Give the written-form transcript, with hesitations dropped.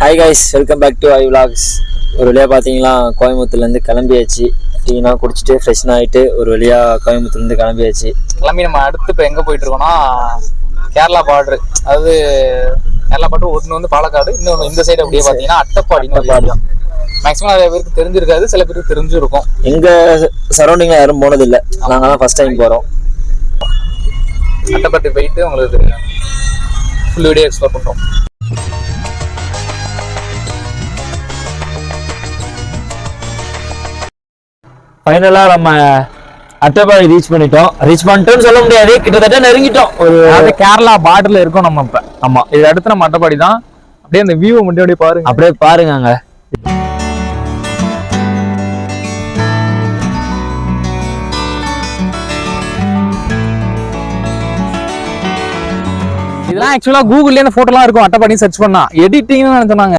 Hi guys, welcome back to I vlogs. ஒரு வழியாக பார்த்தீங்கன்னா கோயம்புத்தூர்லேருந்து கிளம்பியாச்சு. டீனா குடிச்சிட்டு ஃப்ரெஷ்ஷன் ஆகிட்டு ஒரு வழியாக கோயம்புத்தூர்லேருந்து கிளம்பி நம்ம அடுத்து இப்போ எங்கே போயிட்டு இருக்கோம்னா கேரளா பார்டர். அதாவது கேரளா பார்டர் ஒன்று வந்து பாலக்காடு, இன்னொன்று இந்த சைடு அப்படியே பார்த்தீங்கன்னா அட்டப்பாடி. மேக்ஸிமம் நிறைய பேருக்கு தெரிஞ்சிருக்காது, சில பேருக்கு தெரிஞ்சிருக்கும். எங்கள் சரௌண்டிங்கில் யாரும் போனதில்லை, நாங்கள் தான் ஃபஸ்ட் டைம் போகிறோம். அட்டப்பாடி போயிட்டு உங்களுக்கு ஃபுல் வீடியோ எக்ஸ்ப்ளோர் பண்ணுறோம். ஃபைனலாக நம்ம அட்டப்பாடி ரீச் பண்ணிட்டோம்னு சொல்ல முடியாது, கிட்டத்தட்ட நெருங்கிட்டோம். ஒரு கேரளா பார்டர்ல இருக்கோம் நம்ம இப்ப. ஆமா, இது அடுத்து நம்ம அட்டப்பாடி தான். அப்படியே அந்த வியூ மட்டும் அப்படியே பாருங்க, அப்படியே பாருங்க. அங்க இதெல்லாம் ஆக்சுவலா கூகுள்ல போட்டோலாம் இருக்கும். அட்டப்பாடி சர்ச் பண்ணா எடிட்டிங்னு சொன்னாங்க.